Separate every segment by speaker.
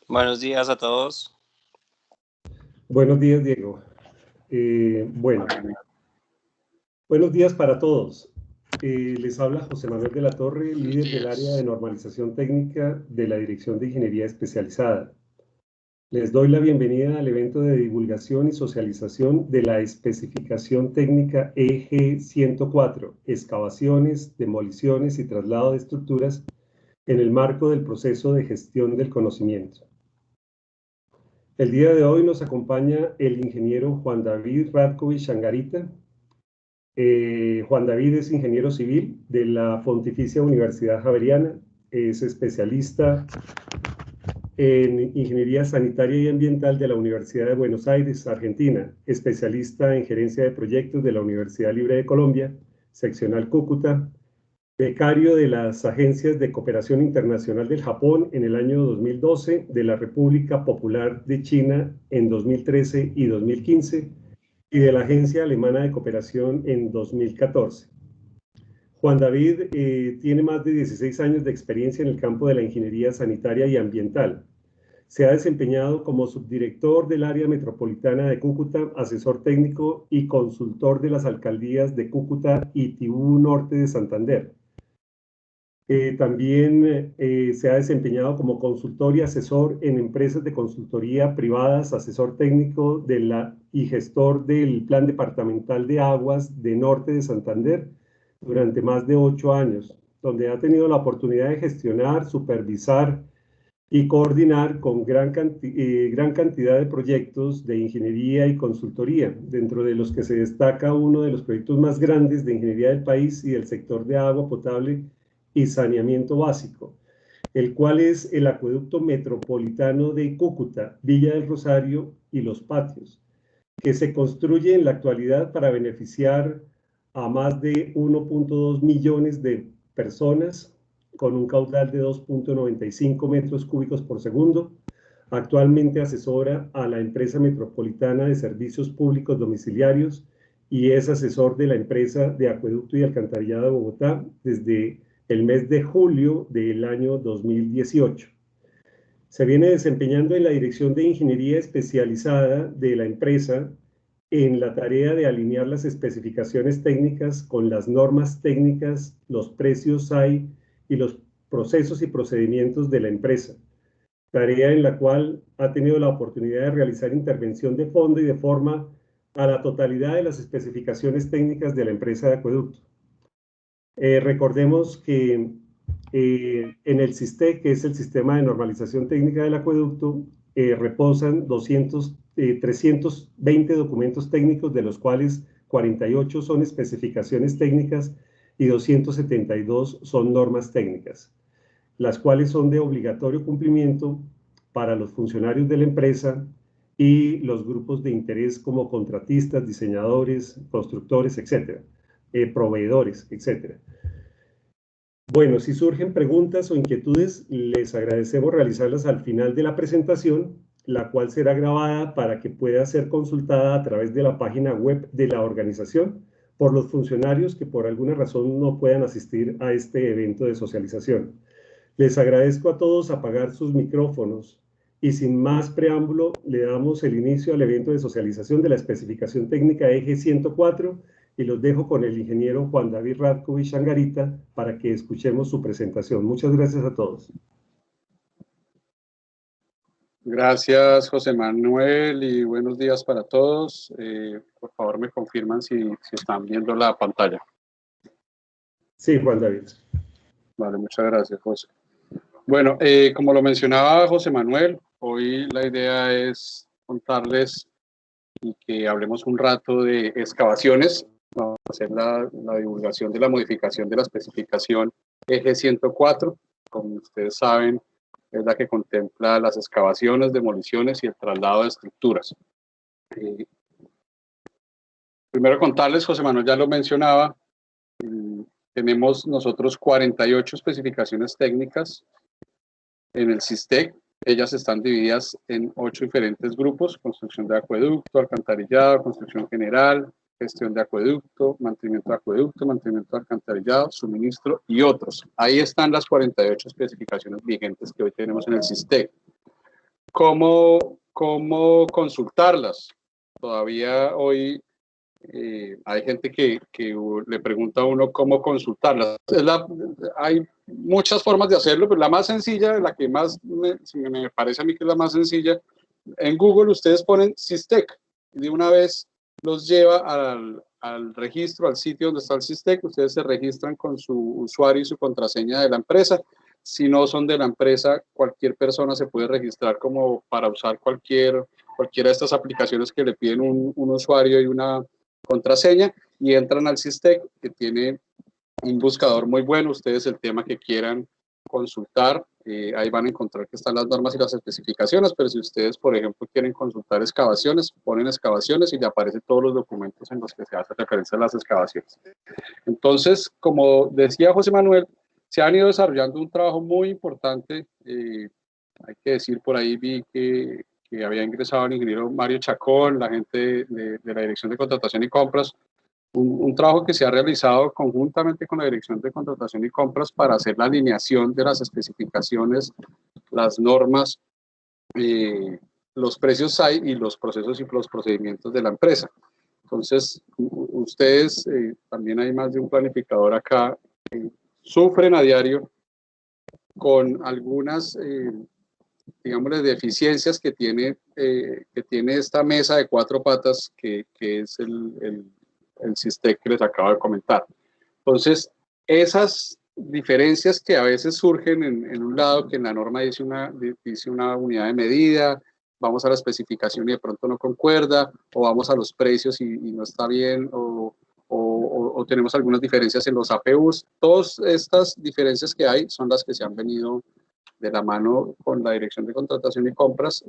Speaker 1: Buenos días a todos.
Speaker 2: Buenos días, Diego. Buenos días para todos. Les habla José Manuel de la Torre, líder del área de normalización técnica de la Dirección de Ingeniería Especializada. Les doy la bienvenida al evento de divulgación y socialización de la especificación técnica EG 104, excavaciones, demoliciones y traslado de estructuras en el marco del proceso de gestión del conocimiento. El día de hoy nos acompaña el ingeniero Juan David Radkovich Angarita. Juan David es ingeniero civil de la Pontificia Universidad Javeriana, es especialista en Ingeniería Sanitaria y Ambiental de la Universidad de Buenos Aires, Argentina, especialista en Gerencia de Proyectos de la Universidad Libre de Colombia, seccional Cúcuta, becario de las Agencias de Cooperación Internacional del Japón en el año 2012, de la República Popular de China en 2013 y 2015, y de la Agencia Alemana de Cooperación en 2014. Juan David tiene más de 16 años de experiencia en el campo de la ingeniería sanitaria y ambiental. Se ha desempeñado como subdirector del área metropolitana de Cúcuta, asesor técnico y consultor de las alcaldías de Cúcuta y Tibú Norte de Santander. También se ha desempeñado como consultor y asesor en empresas de consultoría privadas, asesor técnico y gestor del Plan Departamental de Aguas de Norte de Santander durante más de 8 años, donde ha tenido la oportunidad de gestionar, supervisar y coordinar con gran cantidad de proyectos de ingeniería y consultoría, dentro de los que se destaca uno de los proyectos más grandes de ingeniería del país y del sector de agua potable y saneamiento básico, el cual es el acueducto metropolitano de Cúcuta, Villa del Rosario y Los Patios, que se construye en la actualidad para beneficiar a más de 1.2 millones de personas con un caudal de 2.95 metros cúbicos por segundo. Actualmente asesora a la empresa metropolitana de servicios públicos domiciliarios y es asesor de la empresa de acueducto y alcantarillado de Bogotá desde el mes de julio del año 2018. Se viene desempeñando en la Dirección de Ingeniería Especializada de la empresa en la tarea de alinear las especificaciones técnicas con las normas técnicas, los precios SAI y los procesos y procedimientos de la empresa. Tarea en la cual ha tenido la oportunidad de realizar intervención de fondo y de forma a la totalidad de las especificaciones técnicas de la empresa de acueducto. Recordemos que en el SISTEC, que es el Sistema de Normalización Técnica del Acueducto, reposan 320 documentos técnicos, de los cuales 48 son especificaciones técnicas y 272 son normas técnicas, las cuales son de obligatorio cumplimiento para los funcionarios de la empresa y los grupos de interés como contratistas, diseñadores, constructores, etcétera, proveedores, etcétera. Bueno, si surgen preguntas o inquietudes, les agradecemos realizarlas al final de la presentación, la cual será grabada para que pueda ser consultada a través de la página web de la organización por los funcionarios que por alguna razón no puedan asistir a este evento de socialización. Les agradezco a todos apagar sus micrófonos y sin más preámbulo le damos el inicio al evento de socialización de la especificación técnica EG 104 y los dejo con el ingeniero Juan David Radkovich Angarita para que escuchemos su presentación. Muchas gracias a todos.
Speaker 3: Gracias, José Manuel, y buenos días para todos. Por favor, me confirman si están viendo la pantalla.
Speaker 2: Sí, Juan David.
Speaker 3: Vale, muchas gracias, José. Bueno, como lo mencionaba José Manuel, hoy la idea es contarles y que hablemos un rato de excavaciones. Vamos a hacer la divulgación de la modificación de la especificación Eje 104. Como ustedes saben, es la que contempla las excavaciones, demoliciones y el traslado de estructuras. Primero contarles, José Manuel ya lo mencionaba, tenemos nosotros 48 especificaciones técnicas en el SISTEC. Ellas están divididas en 8 diferentes grupos: construcción de acueducto, alcantarillado, construcción general, gestión de acueducto, mantenimiento de alcantarillado, suministro y otros. Ahí están las 48 especificaciones vigentes que hoy tenemos en el SISTEC. ¿Cómo consultarlas? Todavía hoy hay gente que le pregunta a uno cómo consultarlas. Hay muchas formas de hacerlo, pero la más sencilla, la que más me parece a mí que es la más sencilla, en Google ustedes ponen SISTEC y de una vez los lleva al registro, al sitio donde está el SISTEC. Ustedes se registran con su usuario y su contraseña de la empresa. Si no son de la empresa, cualquier persona se puede registrar como para usar cualquiera de estas aplicaciones que le piden un usuario y una contraseña, y entran al SISTEC, que tiene un buscador muy bueno. Ustedes el tema que quieran consultar, ahí van a encontrar que están las normas y las especificaciones, pero si ustedes, por ejemplo, quieren consultar excavaciones, ponen excavaciones y le aparecen todos los documentos en los que se hace referencia a las excavaciones. Entonces, como decía José Manuel, se han ido desarrollando un trabajo muy importante. Hay que decir, por ahí vi que había ingresado el ingeniero Mario Chacón, la gente de la Dirección de Contratación y Compras, un trabajo que se ha realizado conjuntamente con la Dirección de Contratación y Compras para hacer la alineación de las especificaciones, las normas, los precios hay y los procesos y los procedimientos de la empresa. Entonces, ustedes, también hay más de un planificador acá, sufren a diario con algunas digamos, deficiencias que tiene esta mesa de 4 patas que es el SISTEC que les acabo de comentar. Entonces, esas diferencias que a veces surgen en un lado, que en la norma dice una unidad de medida, vamos a la especificación y de pronto no concuerda, o vamos a los precios y no está bien, o tenemos algunas diferencias en los APUs. Todas estas diferencias que hay son las que se han venido de la mano con la Dirección de Contratación y Compras,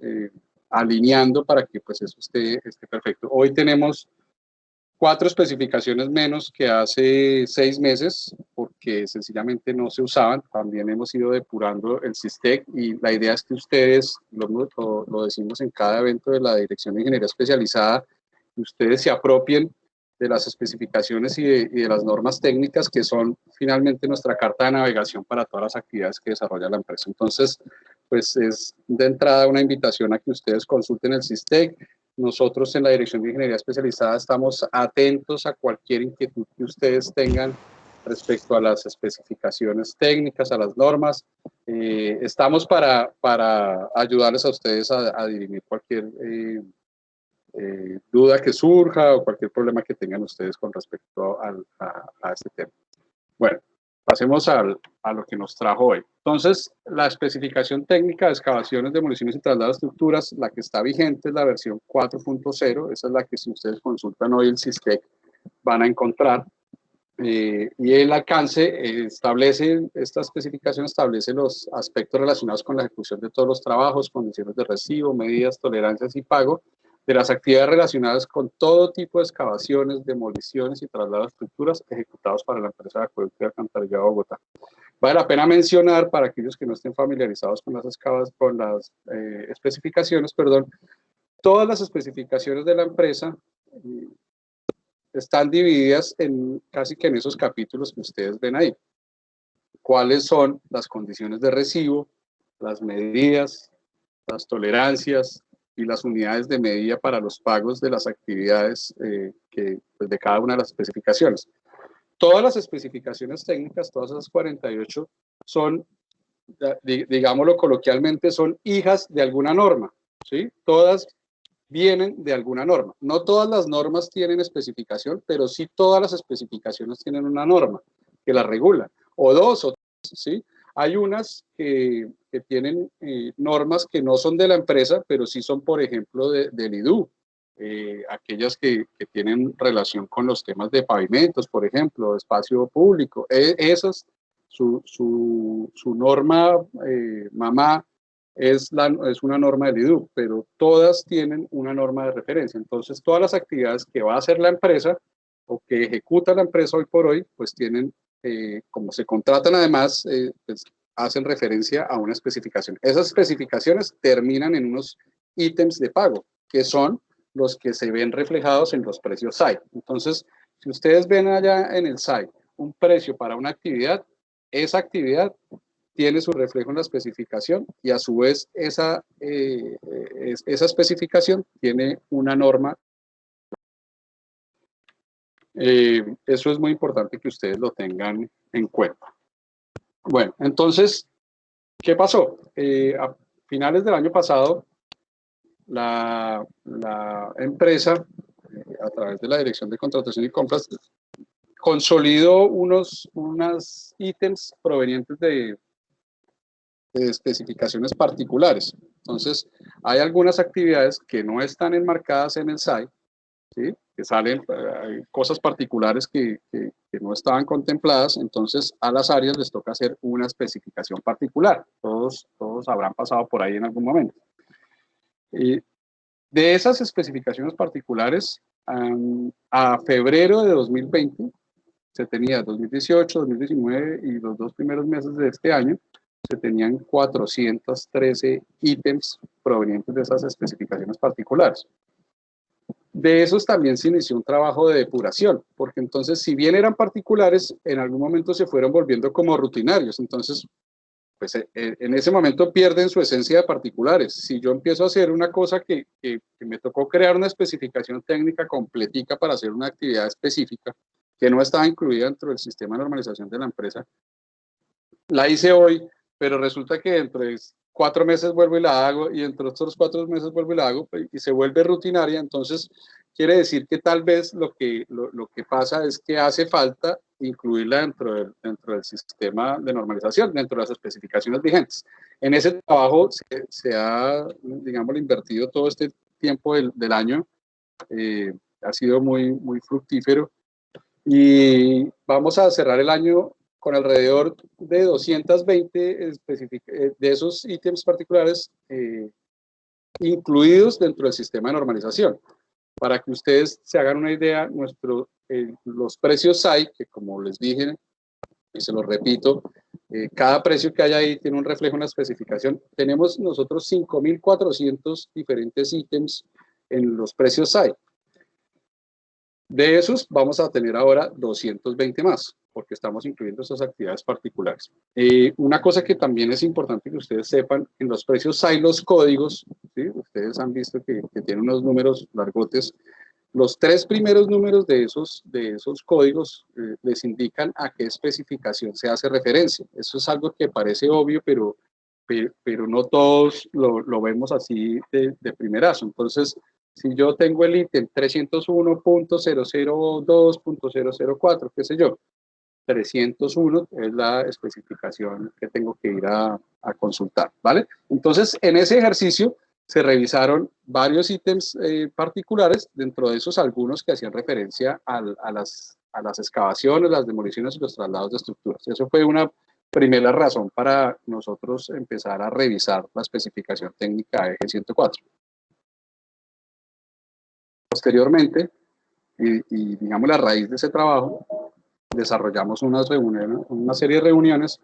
Speaker 3: alineando para que pues eso esté perfecto. Hoy tenemos 4 especificaciones menos que hace 6 meses, porque sencillamente no se usaban. También hemos ido depurando el SISTEC, y la idea es que ustedes, lo decimos en cada evento de la Dirección de Ingeniería Especializada, que ustedes se apropien de las especificaciones y de las normas técnicas, que son finalmente nuestra carta de navegación para todas las actividades que desarrolla la empresa. Entonces, pues es de entrada una invitación a que ustedes consulten el SISTEC. Nosotros en la Dirección de Ingeniería Especializada estamos atentos a cualquier inquietud que ustedes tengan respecto a las especificaciones técnicas, a las normas. Estamos para ayudarles a ustedes a dirimir cualquier duda que surja o cualquier problema que tengan ustedes con respecto a este tema. Bueno, pasemos a lo que nos trajo hoy. Entonces, la especificación técnica de excavaciones, demoliciones y traslado de estructuras, la que está vigente es la versión 4.0, esa es la que si ustedes consultan hoy el SISTEC van a encontrar. Y el alcance esta especificación establece los aspectos relacionados con la ejecución de todos los trabajos, condiciones de recibo, medidas, tolerancias y pago de las actividades relacionadas con todo tipo de excavaciones, demoliciones y traslado de estructuras ejecutados para la empresa de acueducto y alcantarillado de Bogotá. Vale la pena mencionar, para aquellos que no estén familiarizados con las especificaciones, todas las especificaciones de la empresa están divididas casi que en esos capítulos que ustedes ven ahí. ¿Cuáles son las condiciones de recibo, las medidas, las tolerancias y las unidades de medida para los pagos de las actividades que pues, de cada una de las especificaciones. Todas las especificaciones técnicas, todas esas 48, son, digámoslo coloquialmente, son hijas de alguna norma, ¿sí? Todas vienen de alguna norma. No todas las normas tienen especificación, pero sí todas las especificaciones tienen una norma que la regula, o dos o tres, ¿sí? Hay unas que tienen normas que no son de la empresa, pero sí son, por ejemplo, del IDU, aquellas que tienen relación con los temas de pavimentos, por ejemplo, espacio público. Esas, su norma mamá es una norma del IDU, pero todas tienen una norma de referencia. Entonces, todas las actividades que va a hacer la empresa o que ejecuta la empresa hoy por hoy, pues tienen, como se contratan además, pues hacen referencia a una especificación. Esas especificaciones terminan en unos ítems de pago, que son los que se ven reflejados en los precios SAI. Entonces, si ustedes ven allá en el SAI un precio para una actividad, esa actividad tiene su reflejo en la especificación y a su vez esa especificación tiene una norma. Eso es muy importante que ustedes lo tengan en cuenta. Bueno, entonces, ¿qué pasó? A finales del año pasado, la empresa, a través de la Dirección de Contratación y Compras, consolidó unos ítems provenientes de especificaciones particulares. Entonces, hay algunas actividades que no están enmarcadas en el SAI, ¿sí? Que salen cosas particulares que no estaban contempladas, entonces a las áreas les toca hacer una especificación particular. Todos habrán pasado por ahí en algún momento. De esas especificaciones particulares, a febrero de 2020, se tenía 2018, 2019 y los 2 primeros meses de este año, se tenían 413 ítems provenientes de esas especificaciones particulares. De esos también se inició un trabajo de depuración, porque entonces, si bien eran particulares, en algún momento se fueron volviendo como rutinarios. Entonces, pues en ese momento pierden su esencia de particulares. Si yo empiezo a hacer una cosa que me tocó crear una especificación técnica completica para hacer una actividad específica, que no estaba incluida dentro del sistema de normalización de la empresa, la hice hoy, pero resulta que dentro de 4 meses vuelvo y la hago, y dentro de otros 4 meses vuelvo y la hago, y se vuelve rutinaria. Entonces, quiere decir que tal vez lo que pasa es que hace falta incluirla dentro del sistema de normalización, dentro de las especificaciones vigentes. En ese trabajo se ha, digamos, invertido todo este tiempo del año, ha sido muy, muy fructífero, y vamos a cerrar el año con alrededor de 220 de esos ítems particulares incluidos dentro del sistema de normalización. Para que ustedes se hagan una idea, los precios SAI, que como les dije, y se los repito, cada precio que hay ahí tiene un reflejo en la especificación. Tenemos nosotros 5.400 diferentes ítems en los precios SAI. De esos vamos a tener ahora 220 más, porque estamos incluyendo esas actividades particulares. Una cosa que también es importante que ustedes sepan, en los precios hay los códigos, ¿sí? Ustedes han visto que tienen unos números largotes. Los 3 primeros números de esos códigos les indican a qué especificación se hace referencia. Eso es algo que parece obvio, pero no todos lo vemos así de primerazo. Entonces, si yo tengo el ítem 301.002.004, qué sé yo, 301 es la especificación que tengo que ir a consultar, ¿vale? Entonces, en ese ejercicio se revisaron varios ítems particulares, dentro de esos algunos que hacían referencia a las excavaciones, las demoliciones y los traslados de estructuras. Eso fue una primera razón para nosotros empezar a revisar la especificación técnica EG 104. Posteriormente, y digamos la raíz de ese trabajo, desarrollamos una serie de reuniones,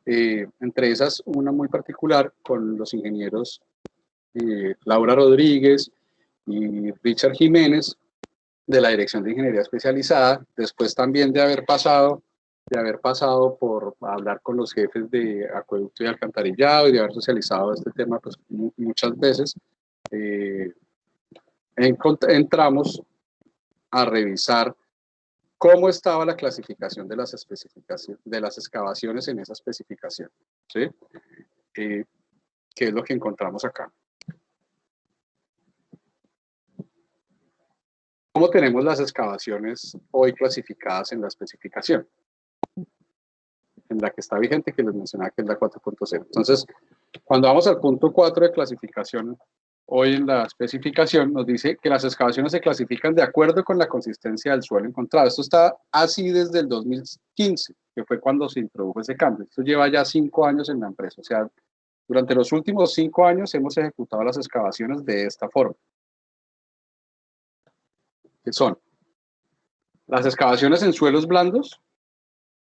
Speaker 3: entre esas una muy particular con los ingenieros Laura Rodríguez y Richard Jiménez de la Dirección de Ingeniería Especializada, después también de haber pasado por hablar con los jefes de acueducto y alcantarillado y de haber socializado este tema pues, muchas veces, entramos a revisar cómo estaba la clasificación de las especificaciones, de las excavaciones en esa especificación, ¿sí? ¿Qué es lo que encontramos acá? ¿Cómo tenemos las excavaciones hoy clasificadas en la especificación? En la que está vigente, que les mencionaba que es la 4.0. Entonces, cuando vamos al punto 4 de clasificación, hoy en la especificación nos dice que las excavaciones se clasifican de acuerdo con la consistencia del suelo encontrado. Esto está así desde el 2015, que fue cuando se introdujo ese cambio. Esto lleva ya 5 años en la empresa. O sea, durante los últimos 5 años hemos ejecutado las excavaciones de esta forma. Que son las excavaciones en suelos blandos,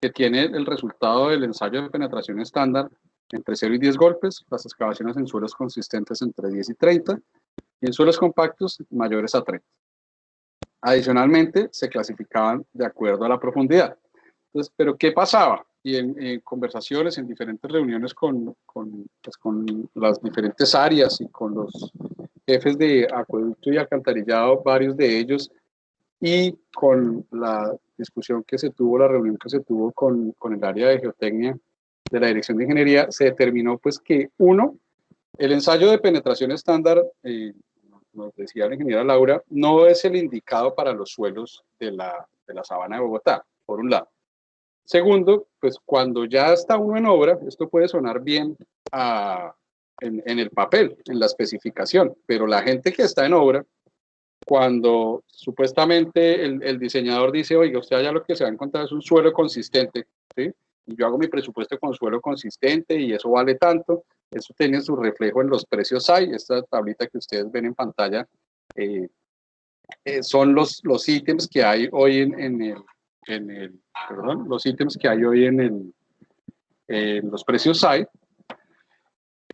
Speaker 3: que tiene el resultado del ensayo de penetración estándar entre 0 y 10 golpes, las excavaciones en suelos consistentes entre 10 y 30, y en suelos compactos mayores a 30. Adicionalmente, se clasificaban de acuerdo a la profundidad. Entonces, ¿pero qué pasaba? Y en conversaciones, en diferentes reuniones con las diferentes áreas y con los jefes de acueducto y alcantarillado, varios de ellos, y con la discusión que se tuvo, la reunión que se tuvo con el área de geotecnia de la Dirección de Ingeniería, se determinó pues que el ensayo de penetración estándar, nos decía la ingeniera Laura, no es el indicado para los suelos de la sabana de Bogotá, por un lado. Segundo, pues cuando ya está uno en obra, esto puede sonar bien en el papel, en la especificación, pero la gente que está en obra, cuando supuestamente el diseñador dice, oiga, usted allá lo que se va a encontrar es un suelo consistente, ¿sí? Y yo hago mi presupuesto con suelo consistente y eso vale tanto, eso tiene su reflejo en los precios SAI, esta tablita que ustedes ven en pantalla, son los ítems que hay hoy los ítems que hay hoy en los precios SAI.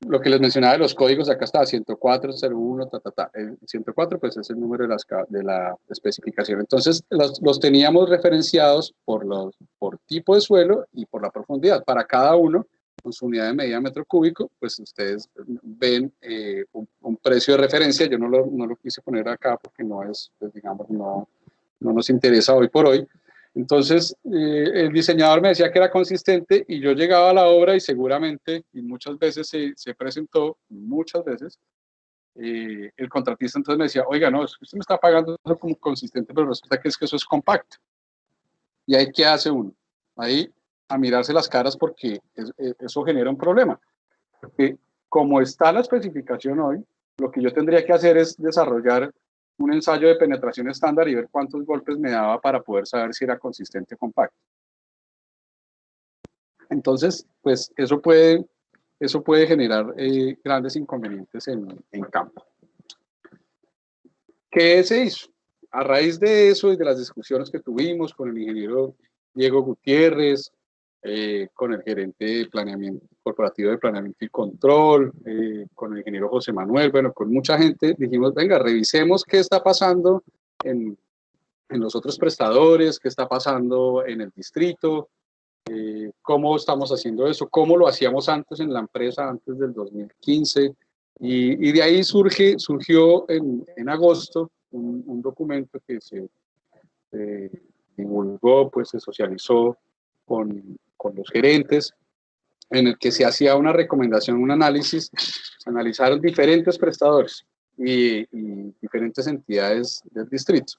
Speaker 3: Lo que les mencionaba de los códigos, acá está 10401, El 104 pues es el número de la especificación. Entonces los teníamos referenciados por tipo de suelo y por la profundidad. Para cada uno, con su unidad de medida metro cúbico, pues ustedes ven un precio de referencia. Yo no lo quise poner acá porque no es, pues digamos, no nos interesa hoy por hoy. Entonces, el diseñador me decía que era consistente y yo llegaba a la obra y seguramente, y muchas veces se presentó, muchas veces, el contratista entonces me decía, oiga, no, usted me está pagando eso como consistente, pero resulta que eso es compacto. ¿Y ahí qué hace uno? Ahí a mirarse las caras porque eso genera un problema. Porque como está la especificación hoy, lo que yo tendría que hacer es desarrollar un ensayo de penetración estándar y ver cuántos golpes me daba para poder saber si era consistente o compacto. Entonces, pues eso puede generar grandes inconvenientes en campo. ¿Qué se hizo? A raíz de eso y de las discusiones que tuvimos con el ingeniero Diego Gutiérrez, con el gerente de planeamiento corporativo de planeamiento y control, con el ingeniero José Manuel, bueno, con mucha gente, dijimos, venga, revisemos qué está pasando en los otros prestadores, qué está pasando en el distrito, cómo estamos haciendo eso, cómo lo hacíamos antes en la empresa, antes del 2015, y de ahí surgió en agosto un documento que se divulgó, pues se socializó con los gerentes, en el que se hacía una recomendación, un análisis, se analizaron diferentes prestadores y diferentes entidades del distrito,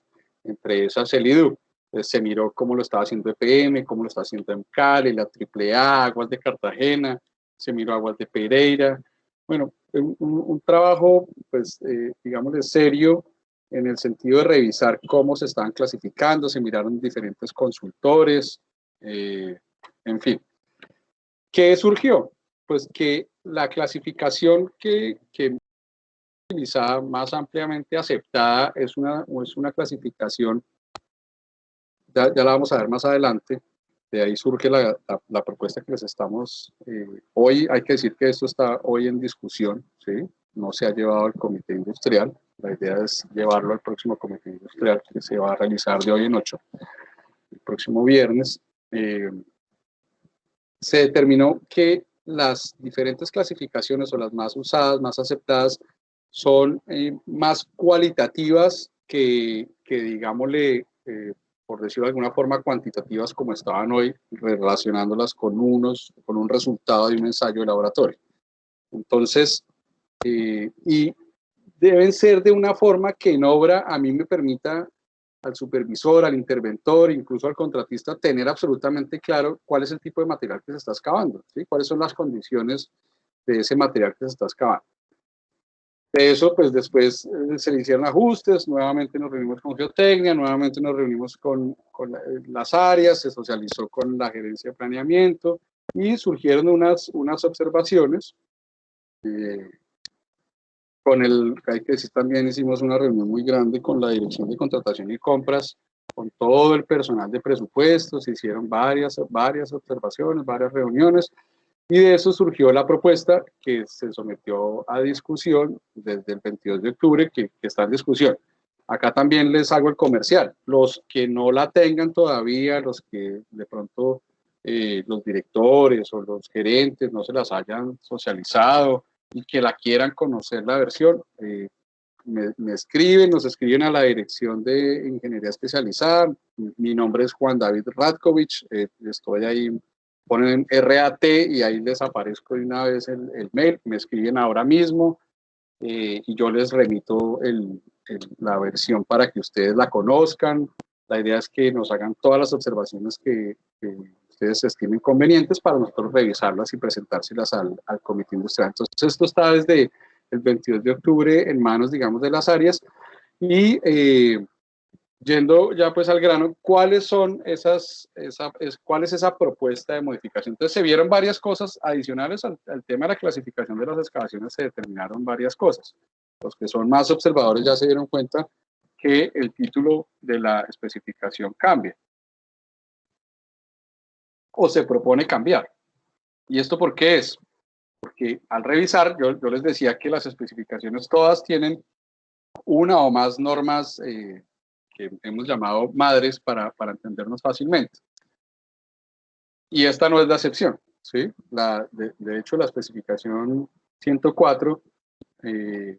Speaker 3: entre esas el IDU. Se miró cómo lo estaba haciendo EPM, cómo lo está haciendo EMCAL, la AAA, Aguas de Cartagena, se miró Aguas de Pereira. Bueno, un trabajo, pues, digamos, serio en el sentido de revisar cómo se estaban clasificando, se miraron diferentes consultores, en fin. ¿Qué surgió? Pues que la clasificación que utilizada más ampliamente aceptada es una clasificación, ya la vamos a ver más adelante, de ahí surge la propuesta que les estamos, hoy hay que decir que esto está hoy en discusión, ¿sí? No se ha llevado al comité industrial, la idea es llevarlo al próximo comité industrial que se va a realizar de hoy en 8, el próximo viernes. Se determinó que las diferentes clasificaciones o las más usadas, más aceptadas, son más cualitativas que digámosle, por decirlo de alguna forma, cuantitativas como estaban hoy, relacionándolas con un resultado de un ensayo de laboratorio. Entonces, y deben ser de una forma que en obra a mí me permita al supervisor, al interventor, incluso al contratista, tener absolutamente claro cuál es el tipo de material que se está excavando, ¿sí? Cuáles son las condiciones de ese material que se está excavando. De eso, pues después se le hicieron ajustes, nuevamente nos reunimos con Geotecnia, nuevamente nos reunimos con las áreas, se socializó con la gerencia de planeamiento y surgieron unas observaciones. Hay que decir también, hicimos una reunión muy grande con la Dirección de Contratación y Compras, con todo el personal de presupuestos, se hicieron varias observaciones, varias reuniones, y de eso surgió la propuesta que se sometió a discusión desde el 22 de octubre, que está en discusión. Acá también les hago el comercial. Los que no la tengan todavía, los que de pronto los directores o los gerentes no se las hayan socializado y que la quieran conocer la versión, nos escriben a la Dirección de Ingeniería Especializada. Mi nombre es Juan David Radkovich, estoy ahí, ponen RAT y ahí les aparezco de una vez el mail, me escriben ahora mismo y yo les remito la versión para que ustedes la conozcan. La idea es que nos hagan todas las observaciones que ustedes estimen convenientes para nosotros revisarlas y presentárselas al comité industrial. Entonces, esto está desde el 22 de octubre en manos, digamos, de las áreas. Y yendo ya pues al grano, ¿cuál es esa propuesta de modificación? Entonces, se vieron varias cosas adicionales al tema de la clasificación de las excavaciones, se determinaron varias cosas. Los que son más observadores ya se dieron cuenta que el título de la especificación cambia o se propone cambiar. ¿Y esto por qué es? Porque al revisar, yo les decía que las especificaciones todas tienen una o más normas que hemos llamado madres para entendernos fácilmente. Y esta no es la excepción, ¿sí? De hecho, la especificación 104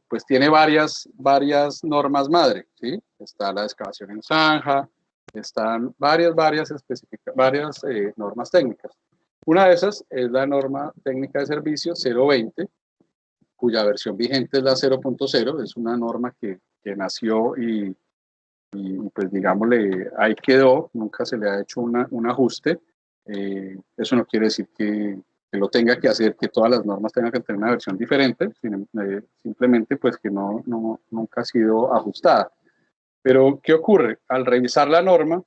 Speaker 3: pues tiene varias normas madre, ¿sí? Está la excavación en zanja, están varias normas técnicas. Una de esas es la norma técnica de servicio 020, cuya versión vigente es la 0.0, es una norma que nació y pues digámosle, ahí quedó, nunca se le ha hecho un ajuste. Eso no quiere decir que lo tenga que hacer, que todas las normas tengan que tener una versión diferente, simplemente pues que nunca ha sido ajustada. Pero, ¿qué ocurre? Al revisar la norma,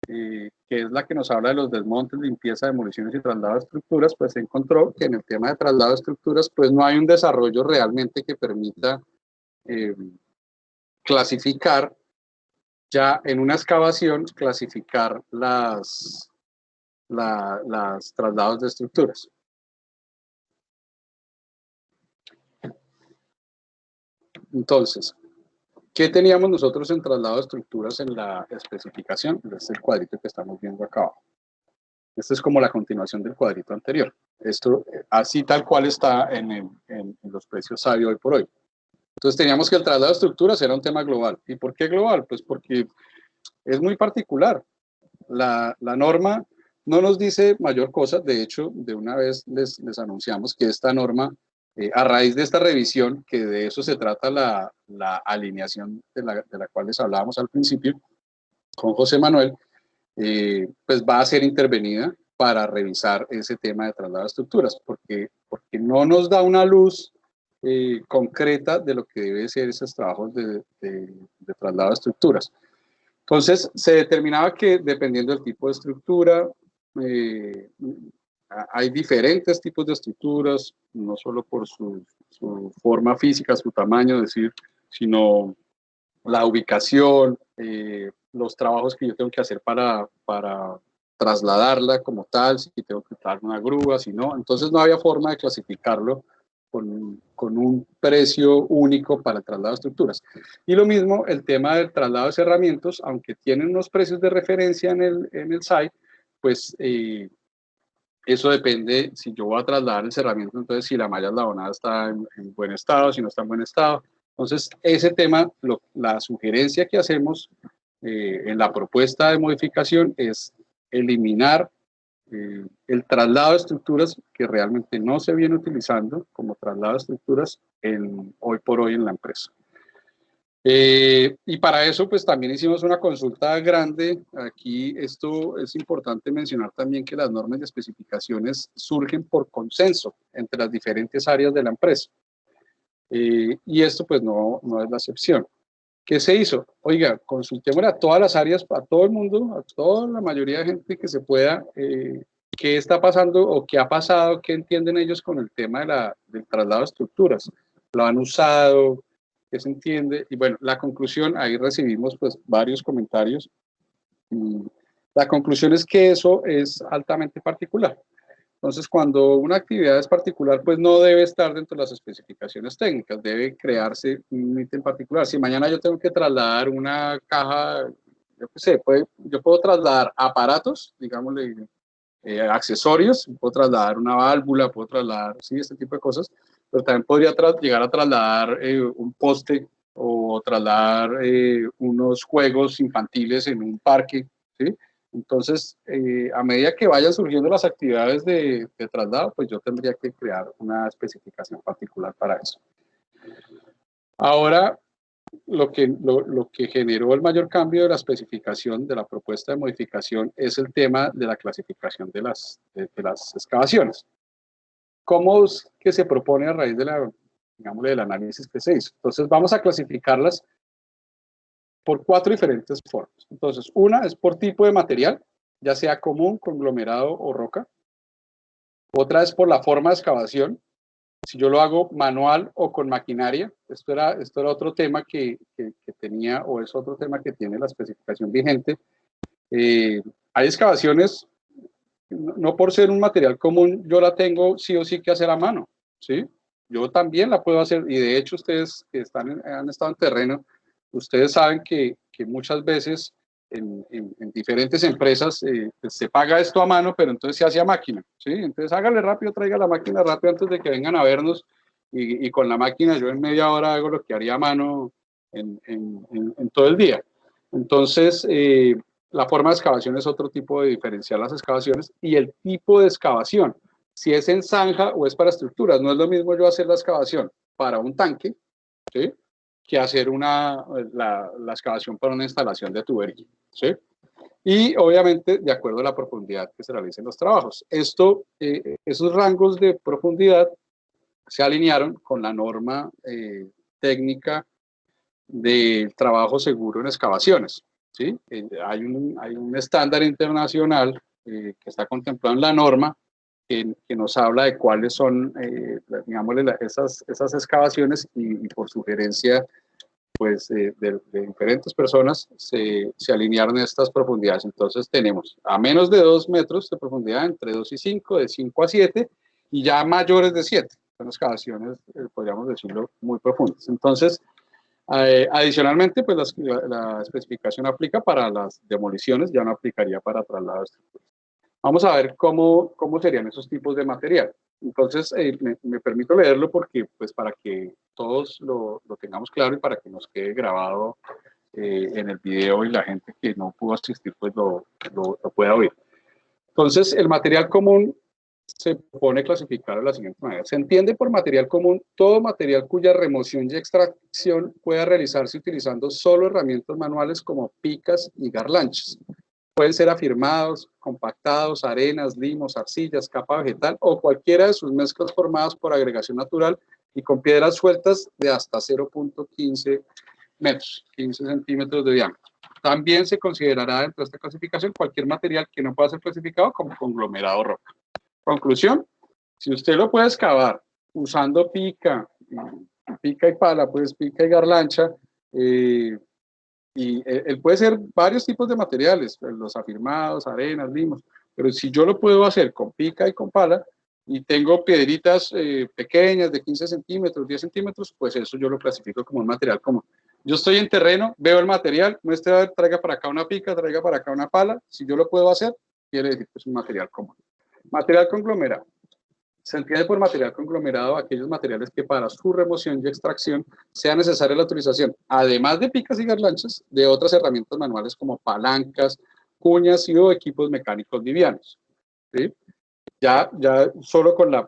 Speaker 3: que es la que nos habla de los desmontes, limpieza, demoliciones y traslado de estructuras, pues se encontró que en el tema de traslado de estructuras, pues no hay un desarrollo realmente que permita clasificar, ya en una excavación, clasificar las traslados de estructuras. Entonces, ¿qué teníamos nosotros en traslado de estructuras en la especificación? Este es el cuadrito que estamos viendo acá abajo. Esta es como la continuación del cuadrito anterior. Esto, así tal cual está en los precios SABI hoy por hoy. Entonces teníamos que el traslado de estructuras era un tema global. ¿Y por qué global? Pues porque es muy particular. La norma no nos dice mayor cosa. De hecho, de una vez les anunciamos que esta norma, a raíz de esta revisión, que de eso se trata la alineación de la cual les hablábamos al principio, con José Manuel, pues va a ser intervenida para revisar ese tema de traslado de estructuras, porque no nos da una luz concreta de lo que debe ser esos trabajos de traslado de estructuras. Entonces, se determinaba que dependiendo del tipo de estructura, hay diferentes tipos de estructuras, no solo por su forma física, su tamaño, sino la ubicación, los trabajos que yo tengo que hacer para trasladarla como tal, si tengo que usar una grúa, si no. Entonces no había forma de clasificarlo con un precio único para el traslado de estructuras. Y lo mismo el tema del traslado de cerramientos, aunque tienen unos precios de referencia en el site, pues eso depende si yo voy a trasladar el cerramiento, entonces si la malla eslabonada está en buen estado, si no está en buen estado. Entonces ese tema, la sugerencia que hacemos en la propuesta de modificación es eliminar el traslado de estructuras que realmente no se viene utilizando como traslado de estructuras hoy por hoy en la empresa. Y para eso pues también hicimos una consulta grande. Aquí esto es importante mencionar también que las normas y especificaciones surgen por consenso entre las diferentes áreas de la empresa. Y esto pues no es la excepción. ¿Qué se hizo? Oiga, consultémosle a todas las áreas, a todo el mundo, a toda la mayoría de gente que se pueda, qué está pasando o qué ha pasado, qué entienden ellos con el tema del traslado de estructuras. ¿Lo han usado? ¿Qué se entiende? Y bueno, la conclusión, ahí recibimos pues varios comentarios. La conclusión es que eso es altamente particular. Entonces, cuando una actividad es particular, pues no debe estar dentro de las especificaciones técnicas, debe crearse un ítem particular. Si mañana yo tengo que trasladar una caja, yo qué sé, yo puedo trasladar aparatos, digámosle, accesorios, puedo trasladar una válvula, puedo trasladar, sí, este tipo de cosas, pero también podría llegar a trasladar un poste o trasladar unos juegos infantiles en un parque, ¿sí? Entonces, a medida que vayan surgiendo las actividades de traslado, pues yo tendría que crear una especificación particular para eso. Ahora, lo que generó el mayor cambio de la especificación de la propuesta de modificación es el tema de la clasificación de las excavaciones. ¿Cómo es que se propone a raíz del análisis que se hizo? Entonces, vamos a clasificarlas por 4 diferentes formas. Entonces, una es por tipo de material, ya sea común, conglomerado o roca. Otra es por la forma de excavación, si yo lo hago manual o con maquinaria. Esto era otro tema que tenía, o es otro tema que tiene la especificación vigente. Hay excavaciones, no por ser un material común, yo la tengo sí o sí que hacer a mano, ¿sí? Yo también la puedo hacer, y de hecho ustedes que han estado en terreno, ustedes saben que muchas veces en diferentes empresas se paga esto a mano, pero entonces se hace a máquina, ¿sí? Entonces hágale rápido, traiga la máquina rápido antes de que vengan a vernos, y con la máquina yo en media hora hago lo que haría a mano en todo el día. Entonces, la forma de excavación es otro tipo de diferenciar las excavaciones, y el tipo de excavación, si es en zanja o es para estructuras. No es lo mismo yo hacer la excavación para un tanque, ¿sí?, que hacer la excavación para una instalación de tubería, ¿sí? Y obviamente de acuerdo a la profundidad que se realicen los trabajos. Esos rangos de profundidad se alinearon con la norma técnica del trabajo seguro en excavaciones, ¿sí? Hay un estándar internacional que está contemplado en la norma que nos habla de cuáles son, digámosle, esas excavaciones, y por sugerencia pues, de diferentes personas se alinearon estas profundidades. Entonces tenemos a menos de 2 metros de profundidad, entre 2 y 5, de 5 a 7, y ya mayores de 7. Son excavaciones, podríamos decirlo, muy profundas. Entonces, adicionalmente, pues la especificación aplica para las demoliciones, ya no aplicaría para traslado de estructuras. Vamos a ver cómo serían esos tipos de material. Entonces, me permito leerlo porque, pues, para que todos lo tengamos claro y para que nos quede grabado en el video y la gente que no pudo asistir, pues, lo pueda oír. Entonces, el material común se propone clasificar de la siguiente manera. Se entiende por material común todo material cuya remoción y extracción pueda realizarse utilizando solo herramientas manuales como picas y garlanchas. Pueden ser afirmados, compactados, arenas, limos, arcillas, capa vegetal o cualquiera de sus mezclas formadas por agregación natural y con piedras sueltas de hasta 0.15 metros, 15 centímetros de diámetro. También se considerará dentro de esta clasificación cualquier material que no pueda ser clasificado como conglomerado roca. Conclusión: si usted lo puede excavar usando pica y pala, pues pica y garlancha, y él puede ser varios tipos de materiales, los afirmados, arenas, limos, pero si yo lo puedo hacer con pica y con pala, y tengo piedritas pequeñas de 15 centímetros, 10 centímetros, pues eso yo lo clasifico como un material común. Yo estoy en terreno, veo el material, muestra, traiga para acá una pica, traiga para acá una pala, si yo lo puedo hacer, quiere decir que es un material común. Material conglomerado. Se entiende por material conglomerado aquellos materiales que para su remoción y extracción sea necesaria la utilización, además de picas y garlanchas, de otras herramientas manuales como palancas, cuñas y o equipos mecánicos livianos. ¿Sí? Ya solo con la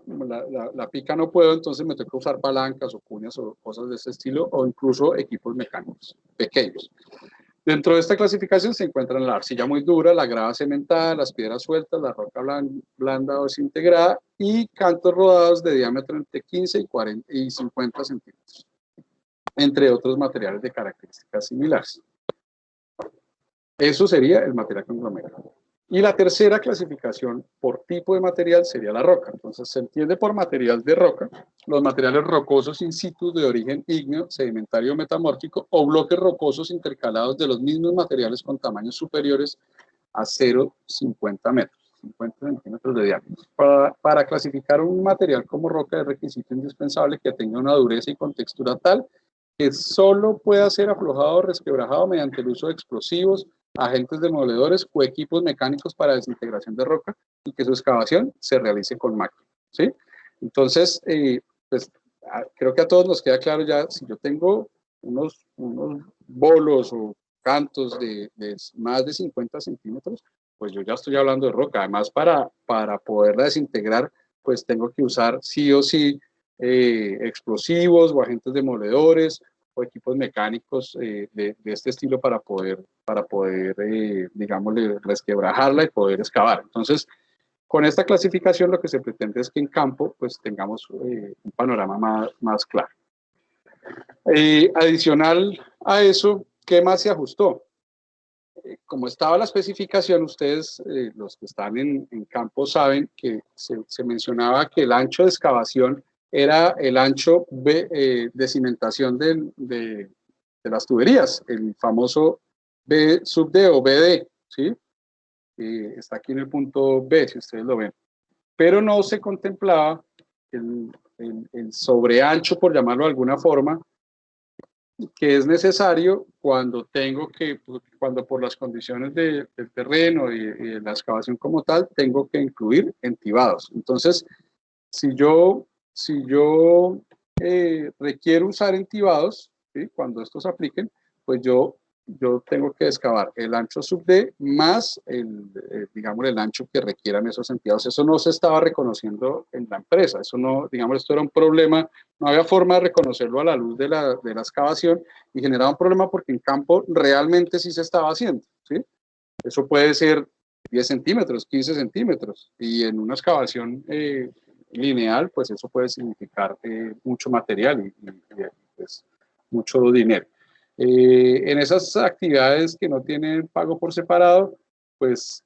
Speaker 3: pica no puedo, entonces me tengo que usar palancas o cuñas o cosas de ese estilo, o incluso equipos mecánicos pequeños. Dentro de esta clasificación se encuentran la arcilla muy dura, la grava cementada, las piedras sueltas, la roca blanda o desintegrada y cantos rodados de diámetro entre 15 y 40 y 50 centímetros, entre otros materiales de características similares. Eso sería el material conglomerado. Y la tercera clasificación por tipo de material sería la roca. Entonces se entiende por material de roca los materiales rocosos in situ de origen ígneo, sedimentario o metamórfico o bloques rocosos intercalados de los mismos materiales con tamaños superiores a 0,50 metros, 50 centímetros de diámetro. Para clasificar un material como roca es requisito indispensable que tenga una dureza y contextura tal que solo pueda ser aflojado o resquebrajado mediante el uso de explosivos, agentes demoledores o equipos mecánicos para desintegración de roca y que su excavación se realice con máquina, ¿sí? Entonces, pues, creo que a todos nos queda claro ya, si yo tengo unos bolos o cantos de más de 50 centímetros, pues yo ya estoy hablando de roca. Además, para poderla desintegrar, pues tengo que usar sí o sí explosivos o agentes demoledores o equipos mecánicos de este estilo para poder digámosle, resquebrajarla y poder excavar. Entonces, con esta clasificación lo que se pretende es que en campo pues tengamos un panorama más claro. Adicional a eso, ¿qué más se ajustó? Como estaba la especificación, ustedes, los que están en campo, saben que se mencionaba que el ancho de excavación era el ancho de cimentación de las tuberías, el famoso B sub D o BD, ¿sí? Está aquí en el punto B, si ustedes lo ven. Pero no se contemplaba el sobreancho, por llamarlo de alguna forma, que es necesario cuando cuando por las condiciones del terreno y de la excavación como tal, tengo que incluir entibados. Entonces, si yo requiero usar entibados, ¿sí? Cuando estos apliquen, pues yo tengo que excavar el ancho sub D más digamos, el ancho que requieran esos entibados. Eso no se estaba reconociendo en la empresa. Eso no, digamos, esto era un problema. No había forma de reconocerlo a la luz de la excavación y generaba un problema porque en campo realmente sí se estaba haciendo, ¿sí? Eso puede ser 10 centímetros, 15 centímetros y en una excavación lineal, pues eso puede significar mucho material y pues, mucho dinero. En esas actividades que no tienen pago por separado, pues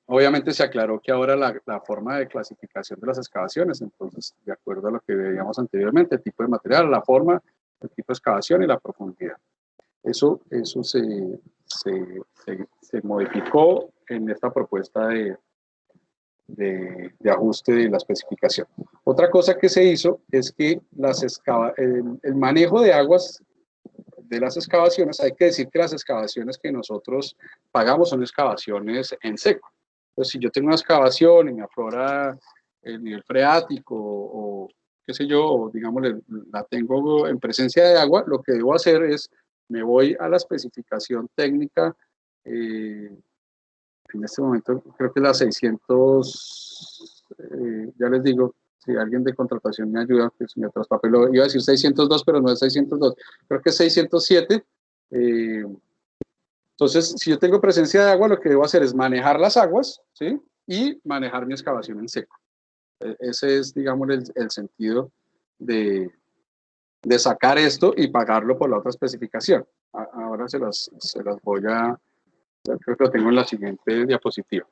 Speaker 3: obviamente se aclaró que ahora la forma de clasificación de las excavaciones, entonces de acuerdo a lo que veíamos anteriormente, el tipo de material, la forma, el tipo de excavación y la profundidad. Eso se modificó en esta propuesta de ajuste de la especificación. Otra cosa que se hizo es que el manejo de aguas de las excavaciones, hay que decir que las excavaciones que nosotros pagamos son excavaciones en seco. Entonces, si yo tengo una excavación y me aflora el nivel freático o qué sé yo, digamos, la tengo en presencia de agua, lo que debo hacer es, me voy a la especificación técnica, en este momento creo que es la 600, ya les digo, si alguien de contratación me ayuda, pues me traspapeló, iba a decir 602, pero no es 602, creo que es 607. Entonces, si yo tengo presencia de agua, lo que debo hacer es manejar las aguas, ¿sí? Y manejar mi excavación en seco. Ese es, digamos, el sentido de sacar esto y pagarlo por la otra especificación. Ahora se las voy a... Creo que lo tengo en la siguiente diapositiva.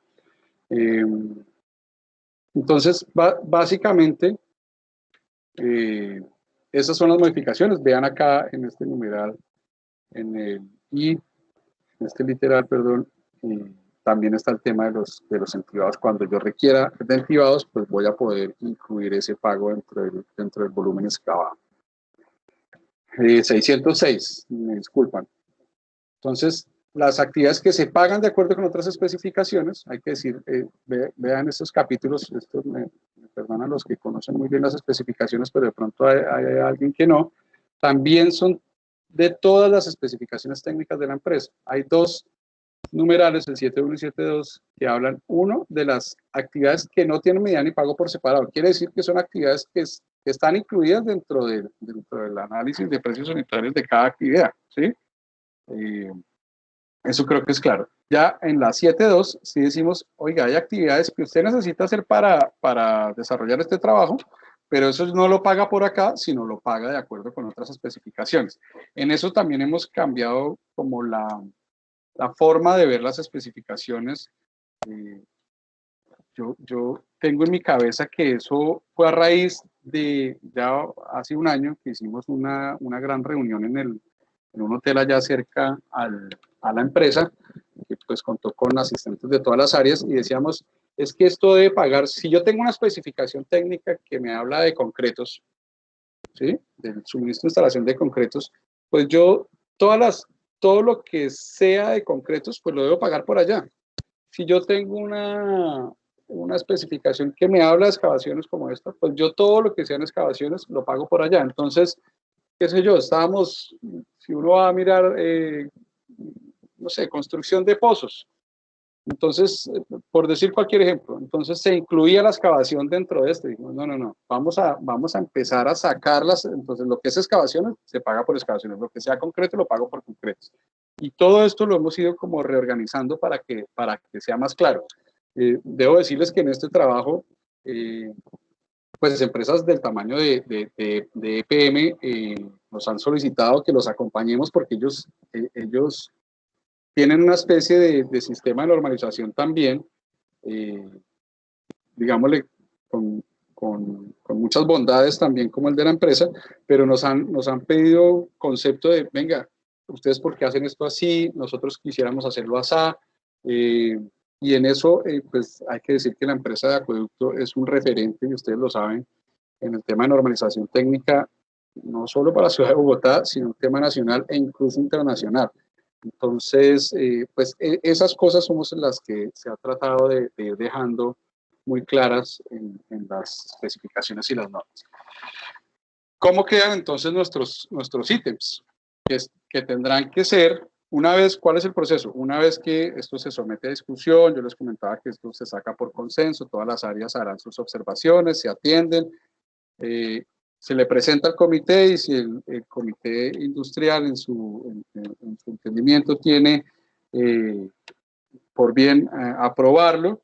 Speaker 3: Entonces, básicamente, esas son las modificaciones. Vean acá en este numeral, en el I, en este literal, perdón, también está el tema de los entibados. Cuando yo requiera de entibados, pues voy a poder incluir ese pago dentro del volumen excavado. 606, me disculpan. Entonces, las actividades que se pagan de acuerdo con otras especificaciones, hay que decir, vean estos capítulos, esto me perdonan los que conocen muy bien las especificaciones, pero de pronto hay alguien que no, también son de todas las especificaciones técnicas de la empresa. Hay dos numerales, el 7.1 y 7.2, que hablan, uno, de las actividades que no tienen medida ni pago por separado. Quiere decir que son actividades que están incluidas dentro del análisis de precios unitarios de cada actividad, ¿sí? Eso creo que es claro. Ya en la 7.2 sí decimos, oiga, hay actividades que usted necesita hacer para desarrollar este trabajo, pero eso no lo paga por acá, sino lo paga de acuerdo con otras especificaciones. En eso también hemos cambiado como la forma de ver las especificaciones. Yo tengo en mi cabeza que eso fue a raíz de ya hace un año que hicimos una gran reunión en un hotel allá cerca a la empresa, que pues contó con asistentes de todas las áreas y decíamos, es que esto debe pagar, si yo tengo una especificación técnica que me habla de concretos, ¿sí? Del suministro de instalación de concretos, pues yo todo lo que sea de concretos, pues lo debo pagar por allá. Si yo tengo una especificación que me habla de excavaciones como esta, pues yo todo lo que sean excavaciones lo pago por allá. Entonces, qué sé yo, si uno va a mirar, no sé, construcción de pozos, entonces, por decir cualquier ejemplo, entonces se incluía la excavación dentro de este. Dijimos, no, vamos a empezar a sacarlas. Entonces, lo que es excavaciones se paga por excavaciones, lo que sea concreto lo pago por concretos. Y todo esto lo hemos ido como reorganizando para que sea más claro. Debo decirles que en este trabajo, pues empresas del tamaño de EPM nos han solicitado que los acompañemos porque ellos tienen una especie de sistema de normalización también, digámosle, con muchas bondades también como el de la empresa, pero nos han pedido concepto de, venga, ustedes por qué hacen esto así, nosotros quisiéramos hacerlo así, y en eso pues hay que decir que la empresa de Acueducto es un referente, y ustedes lo saben, en el tema de normalización técnica, no solo para la ciudad de Bogotá, sino un tema nacional e incluso internacional. Entonces, pues esas cosas somos las que se ha tratado de ir dejando muy claras en las especificaciones y las normas. ¿Cómo quedan entonces nuestros ítems? Que tendrán que ser, ¿cuál es el proceso? Una vez que esto se somete a discusión, yo les comentaba que esto se saca por consenso, todas las áreas harán sus observaciones, se atienden, se le presenta al comité y si el comité industrial en su entendimiento tiene por bien aprobarlo,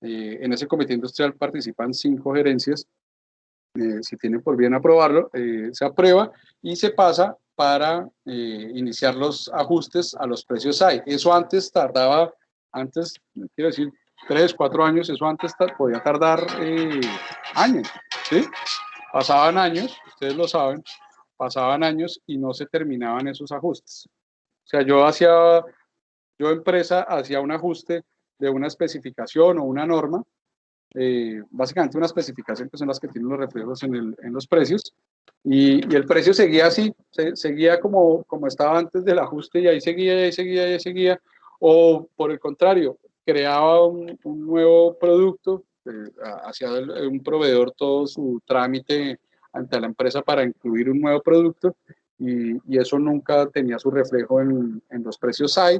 Speaker 3: en ese comité industrial participan 5 gerencias, si tienen por bien aprobarlo, se aprueba y se pasa para iniciar los ajustes a los precios SAI. Eso antes tardaba, quiero decir, 3, 4 años, eso antes podía tardar años, ¿sí? Pasaban años, ustedes lo saben, pasaban años y no se terminaban esos ajustes. O sea, yo empresa hacía un ajuste de una especificación o una norma, básicamente una especificación que son las que tienen los reflejos en los precios, y el precio seguía así, seguía como estaba antes del ajuste y ahí seguía, o por el contrario, creaba un nuevo producto, hacía un proveedor todo su trámite ante la empresa para incluir un nuevo producto y eso nunca tenía su reflejo en los precios SAI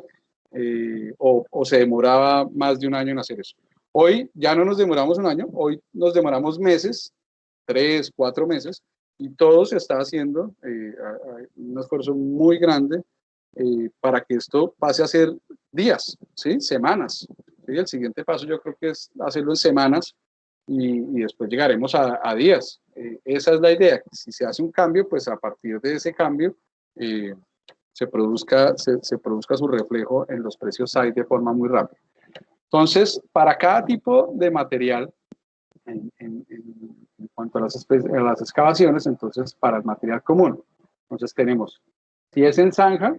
Speaker 3: o se demoraba más de un año en hacer eso. Hoy ya no nos demoramos un año, hoy nos demoramos meses, 3, 4 meses, y todo se está haciendo, un esfuerzo muy grande para que esto pase a ser días, ¿sí? Semanas. ¿Sí? El siguiente paso yo creo que es hacerlo en semanas y después llegaremos a días. Esa es la idea. Si se hace un cambio, pues a partir de ese cambio se produzca su reflejo en los precios SAI de forma muy rápida. Entonces, para cada tipo de material, en cuanto a las excavaciones, entonces para el material común, entonces tenemos, si es en zanja,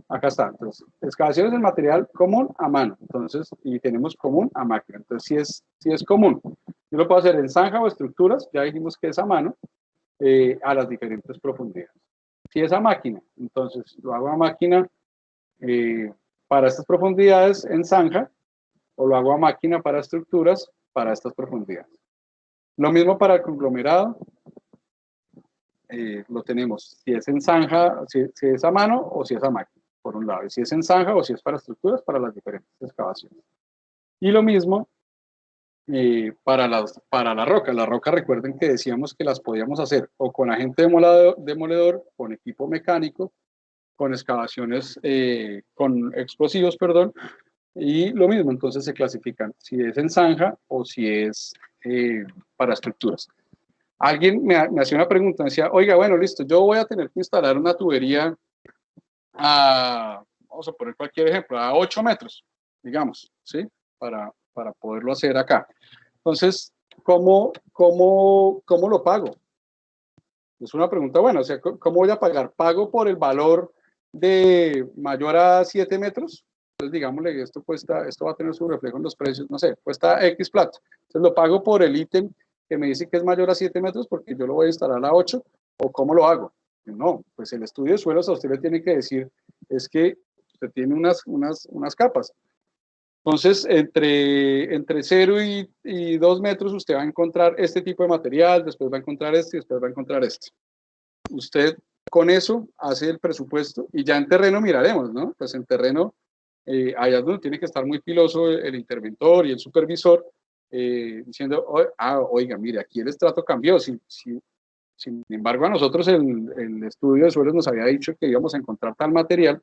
Speaker 3: acá está, entonces, excavaciones del material común a mano, entonces, y tenemos común a máquina, entonces si es común, yo lo puedo hacer en zanja o estructuras, ya dijimos que es a mano, a las diferentes profundidades. Si es a máquina, entonces lo hago a máquina para estas profundidades en zanja, o lo hago a máquina para estructuras para estas profundidades. Lo mismo para el conglomerado, lo tenemos si es en zanja, si es a mano o si es a máquina, por un lado, y si es en zanja o si es para estructuras para las diferentes excavaciones. Y lo mismo para la roca. La roca, recuerden que decíamos que las podíamos hacer o con agente demoledor, con equipo mecánico, con excavaciones, con explosivos, perdón, y lo mismo, entonces se clasifican si es en zanja o si es para estructuras. Alguien me hacía una pregunta, me decía, oiga, bueno, listo, yo voy a tener que instalar una tubería vamos a poner cualquier ejemplo, a 8 metros, digamos, ¿sí? Para poderlo hacer acá. Entonces, ¿cómo lo pago? Es una pregunta buena, o sea, ¿cómo voy a pagar? ¿Pago por el valor de mayor a 7 metros? Entonces, digámosle, esto va a tener su reflejo en los precios, no sé, cuesta X plata. Entonces, lo pago por el ítem que me dice que es mayor a 7 metros porque yo lo voy a instalar a 8, ¿o cómo lo hago? No, pues el estudio de suelos a usted le tiene que decir, es que usted tiene unas capas. Entonces, entre 0 y 2 metros usted va a encontrar este tipo de material, después va a encontrar este y después va a encontrar este. Usted con eso hace el presupuesto y ya en terreno miraremos, ¿no? Pues en terreno, allá es donde tiene que estar muy piloso el interventor y el supervisor, diciendo, oiga, mire, aquí el estrato cambió. Sin embargo, a nosotros el estudio de suelos nos había dicho que íbamos a encontrar tal material.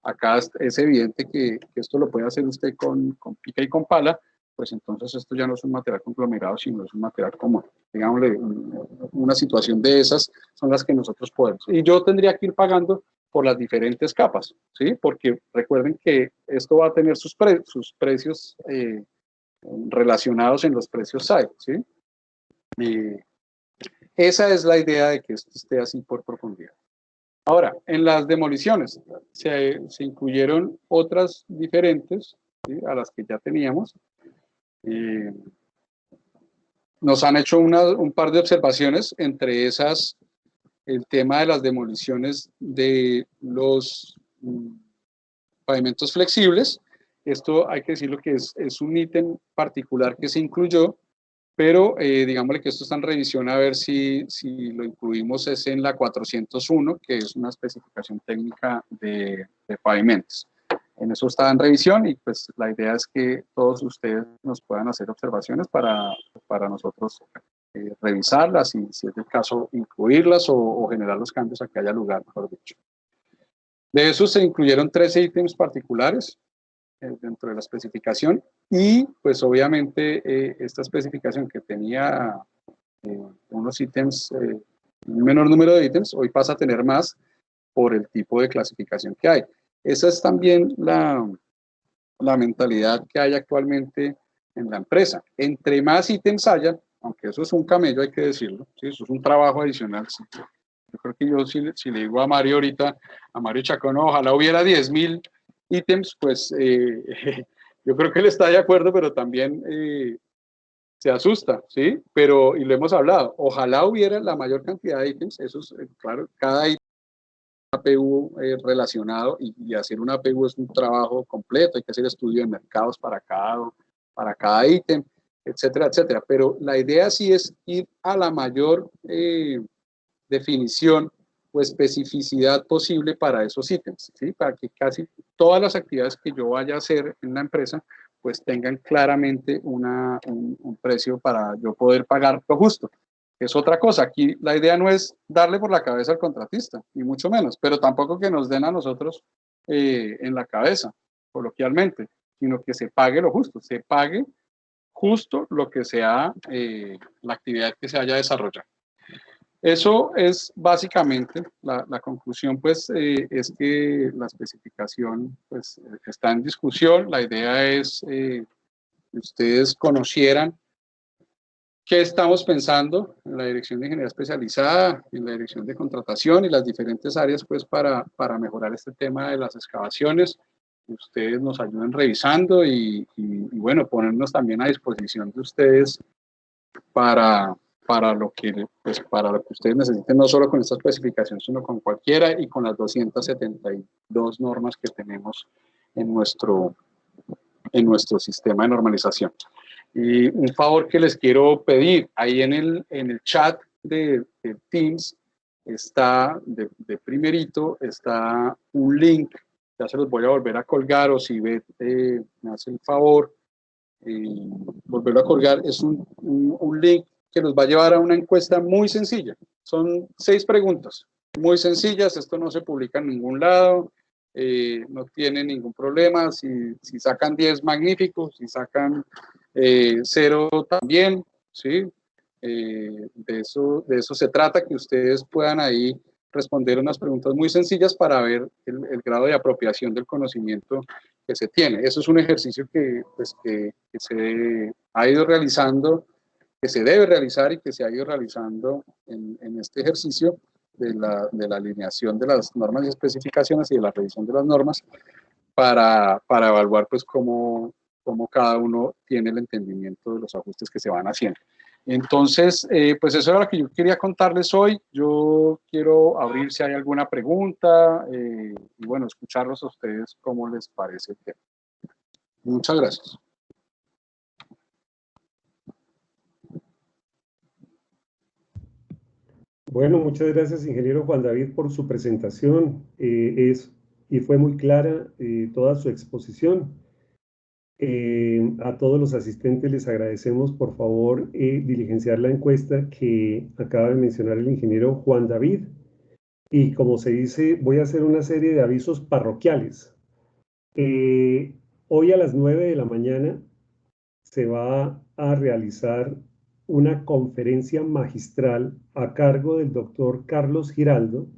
Speaker 3: Acá es evidente que esto lo puede hacer usted con pica y con pala, pues entonces esto ya no es un material conglomerado, sino es un material común. Digámosle, una situación de esas son las que nosotros podemos. Y yo tendría que ir pagando por las diferentes capas, ¿sí? Porque recuerden que esto va a tener sus precios relacionados en los precios SAE, ¿sí? Esa es la idea de que esto esté así por profundidad. Ahora, en las demoliciones se incluyeron otras diferentes, ¿sí? A las que ya teníamos. Nos han hecho un par de observaciones, entre esas el tema de las demoliciones de los pavimentos flexibles. Esto hay que decirlo que es un ítem particular que se incluyó, pero digámosle que esto está en revisión a ver si lo incluimos es en la 401, que es una especificación técnica de pavimentos. En eso está en revisión y pues la idea es que todos ustedes nos puedan hacer observaciones para nosotros revisarlas y si es el caso incluirlas o generar los cambios a que haya lugar, mejor dicho. De eso se incluyeron 13 ítems particulares dentro de la especificación y pues obviamente esta especificación que tenía unos ítems, un menor número de ítems, hoy pasa a tener más por el tipo de clasificación que hay. Esa es también la mentalidad que hay actualmente en la empresa. Entre más ítems haya, aunque eso es un camello, hay que decirlo, ¿sí? Eso es un trabajo adicional. ¿Sí? Yo creo que yo si le digo a Mario ahorita, a Mario Chacón, ojalá hubiera 10.000 ítems, pues yo creo que él está de acuerdo, pero también se asusta, ¿sí? Pero, y lo hemos hablado, ojalá hubiera la mayor cantidad de ítems, eso es, claro, cada ítem APU relacionado y hacer una APU es un trabajo completo, hay que hacer estudio de mercados para cada ítem, etcétera, etcétera. Pero la idea sí es ir a la mayor definición o especificidad posible para esos ítems, ¿sí? Para que casi todas las actividades que yo vaya a hacer en la empresa pues tengan claramente un precio para yo poder pagar lo justo. Es otra cosa, aquí la idea no es darle por la cabeza al contratista, ni mucho menos, pero tampoco que nos den a nosotros en la cabeza, coloquialmente, sino que se pague lo justo, se pague justo lo que sea la actividad que se haya desarrollado. Eso es básicamente la conclusión, pues es que la especificación pues, está en discusión. La idea es que ustedes conocieran qué estamos pensando en la Dirección de Ingeniería Especializada, en la Dirección de Contratación y las diferentes áreas pues, para mejorar este tema de las excavaciones. Ustedes nos ayuden revisando y bueno, ponernos también a disposición de ustedes para para lo que ustedes necesiten, no solo con esta especificación, sino con cualquiera y con las 272 normas que tenemos en nuestro sistema de normalización. Y un favor que les quiero pedir, ahí en el chat de Teams está, de primerito, está un link, ya se los voy a volver a colgar, o si me hace el favor, volverlo a colgar, es un link que los va a llevar a una encuesta muy sencilla. Son 6 preguntas, muy sencillas, esto no se publica en ningún lado, no tiene ningún problema, si sacan 10, magnífico, si sacan 0 también, ¿sí? De eso se trata, que ustedes puedan ahí responder unas preguntas muy sencillas para ver el grado de apropiación del conocimiento que se tiene. Eso es un ejercicio que se ha ido realizando, que se debe realizar y que se ha ido realizando en este ejercicio de la alineación de las normas y especificaciones y de la revisión de las normas para evaluar pues cómo cada uno tiene el entendimiento de los ajustes que se van haciendo. Entonces, pues eso era lo que yo quería contarles hoy. Yo quiero abrir si hay alguna pregunta y bueno, escucharlos a ustedes cómo les parece el tema. Muchas gracias.
Speaker 2: Bueno, muchas gracias, ingeniero Juan David, por su presentación. Y fue muy clara toda su exposición. A todos los asistentes les agradecemos, por favor, diligenciar la encuesta que acaba de mencionar el ingeniero Juan David. Y como se dice, voy a hacer una serie de avisos parroquiales. Hoy a las 9 de la mañana se va a realizar una conferencia magistral a cargo del doctor Carlos Giraldo.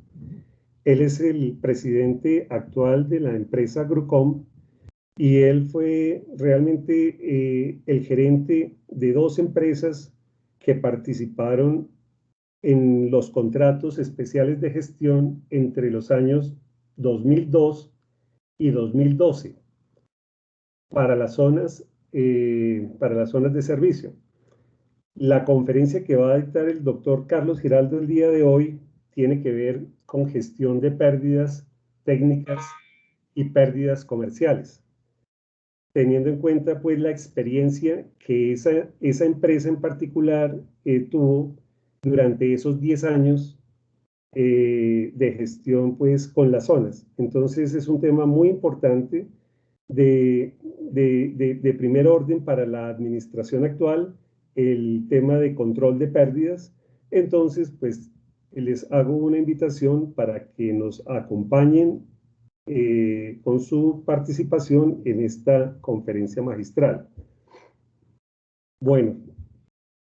Speaker 2: Él es el presidente actual de la empresa Grucom y él fue realmente el gerente de 2 empresas que participaron en los contratos especiales de gestión entre los años 2002 y 2012 para las zonas de servicio. La conferencia que va a dictar el doctor Carlos Giraldo el día de hoy tiene que ver con gestión de pérdidas técnicas y pérdidas comerciales, teniendo en cuenta pues la experiencia que esa empresa en particular tuvo durante esos 10 años de gestión pues con las zonas. Entonces es un tema muy importante de primer orden para la administración actual, el tema de control de pérdidas. Entonces pues les hago una invitación para que nos acompañen con su participación en esta conferencia magistral. Bueno,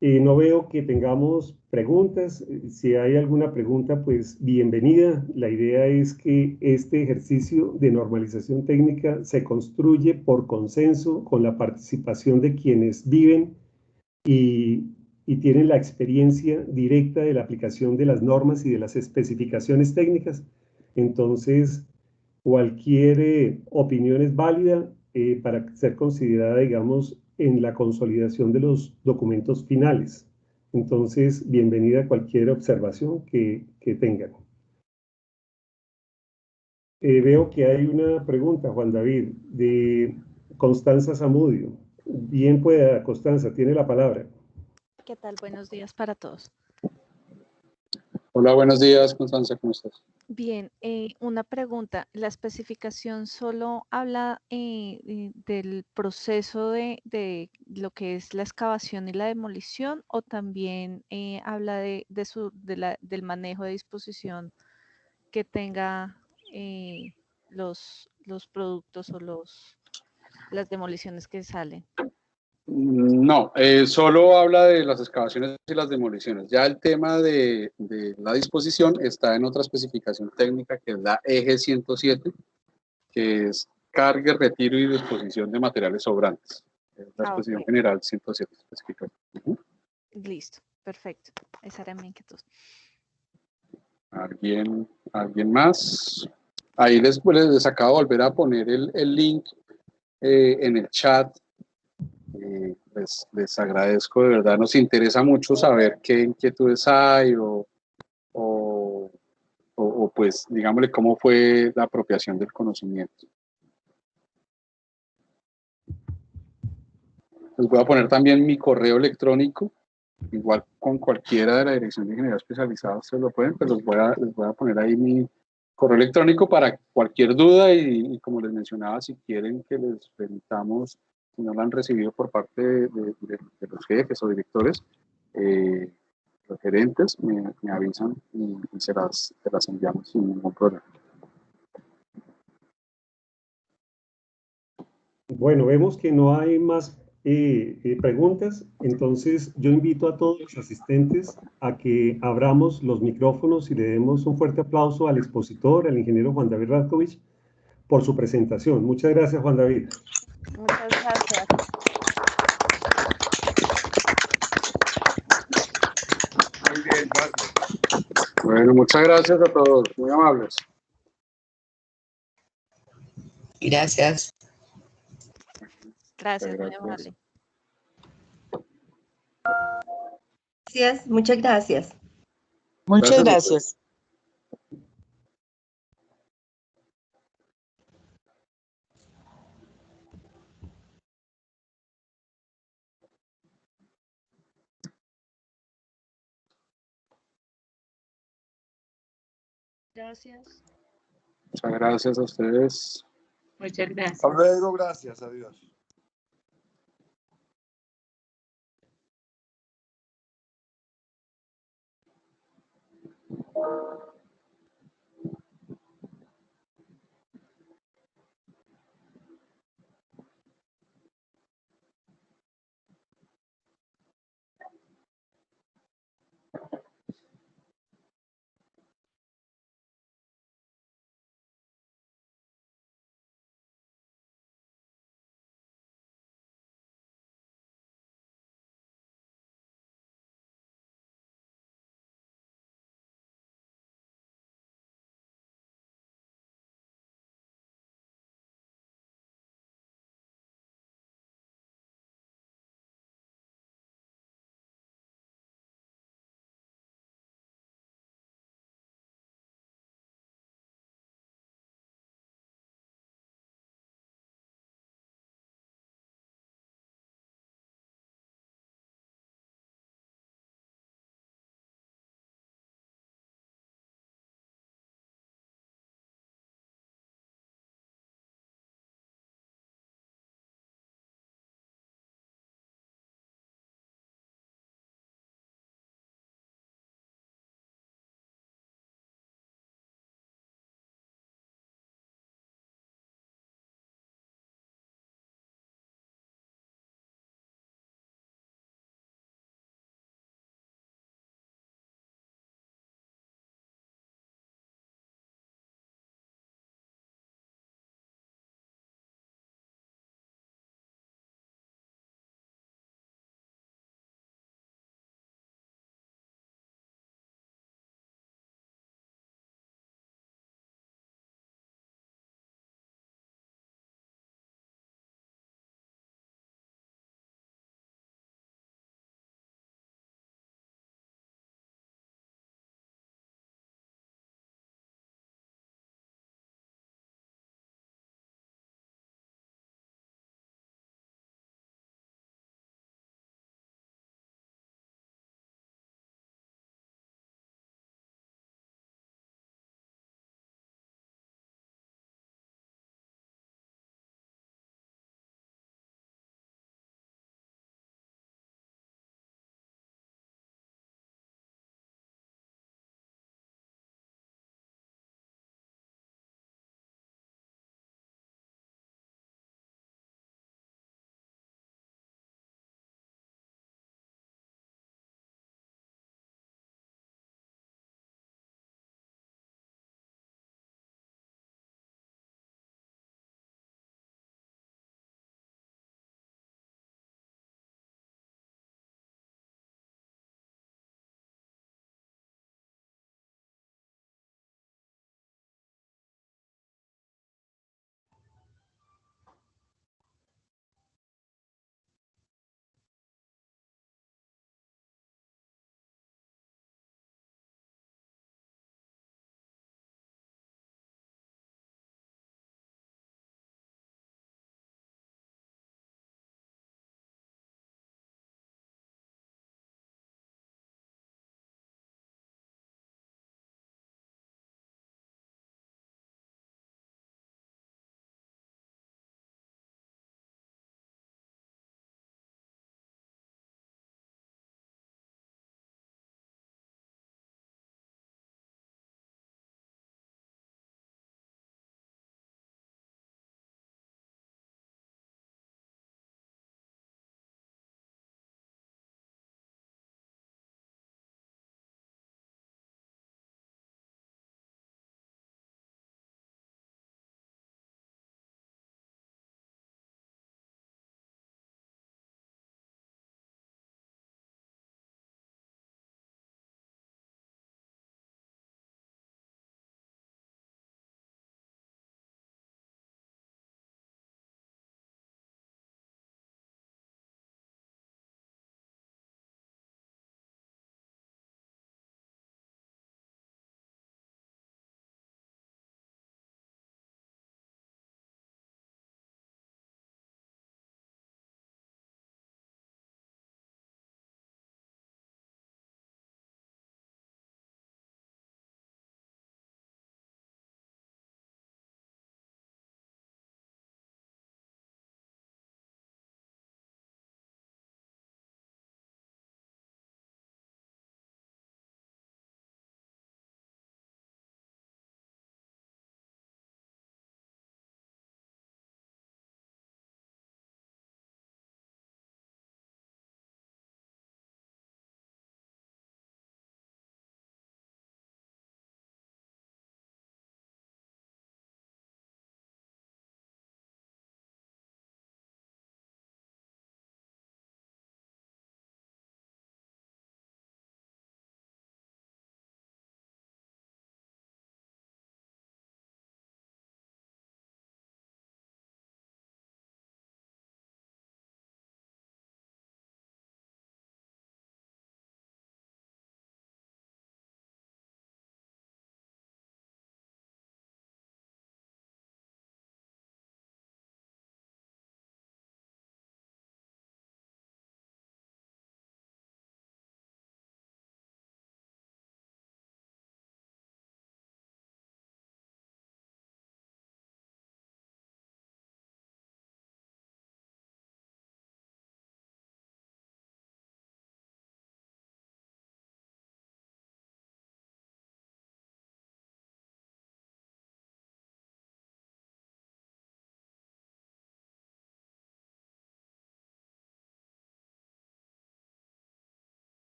Speaker 2: no veo que tengamos preguntas. Si hay alguna pregunta, pues bienvenida. La idea es que este ejercicio de normalización técnica se construye por consenso con la participación de quienes viven y tienen la experiencia directa de la aplicación de las normas y de las especificaciones técnicas. Entonces, cualquier opinión es válida para ser considerada, digamos, en la consolidación de los documentos finales. Entonces, bienvenida a cualquier observación que tengan. Veo que hay una pregunta, Juan David, de Constanza Zamudio. Bien pueda, Constanza, tiene la palabra.
Speaker 4: ¿Qué tal? Buenos días para todos.
Speaker 3: Hola, buenos días, Constanza, ¿cómo estás?
Speaker 4: Bien, una pregunta. ¿La especificación solo habla del proceso de lo que es la excavación y la demolición o también habla del manejo de disposición que tenga los productos o las demoliciones que salen?
Speaker 3: No, solo habla de las excavaciones y las demoliciones. Ya el tema de la disposición está en otra especificación técnica que es la EG 107, que es carga, retiro y disposición de materiales sobrantes. Es la exposición general 107 específica.
Speaker 4: Listo, perfecto. Esa era mi inquietud.
Speaker 3: ¿Alguien más? Ahí les acabo de volver a poner el link en el chat. les agradezco, de verdad. Nos interesa mucho saber qué inquietudes hay o pues, digámosle, cómo fue la apropiación del conocimiento. Les voy a poner también mi correo electrónico, igual con cualquiera de la Dirección de Ingeniería Especializada, ustedes lo pueden, pero les voy a poner ahí mi correo electrónico para cualquier duda y como les mencionaba, si quieren que les permitamos, si no lo han recibido por parte de los jefes o directores, los gerentes, me avisan y se las enviamos sin ningún problema.
Speaker 2: Bueno, vemos que no hay más preguntas, entonces yo invito a todos los asistentes a que abramos los micrófonos y le demos un fuerte aplauso al expositor, al ingeniero Juan David Ratkovich, por su presentación. Muchas gracias, Juan David.
Speaker 4: Muchas gracias.
Speaker 5: Muy bien, gracias.
Speaker 3: Bueno, muchas gracias a todos, muy amables.
Speaker 6: Gracias.
Speaker 4: Gracias, muy
Speaker 3: Gracias.
Speaker 4: amable.
Speaker 7: Gracias, muchas gracias.
Speaker 6: Muchas
Speaker 3: Gracias.
Speaker 6: gracias.
Speaker 7: Gracias.
Speaker 3: Muchas gracias a ustedes.
Speaker 6: Muchas gracias.
Speaker 5: Hasta luego, gracias, adiós.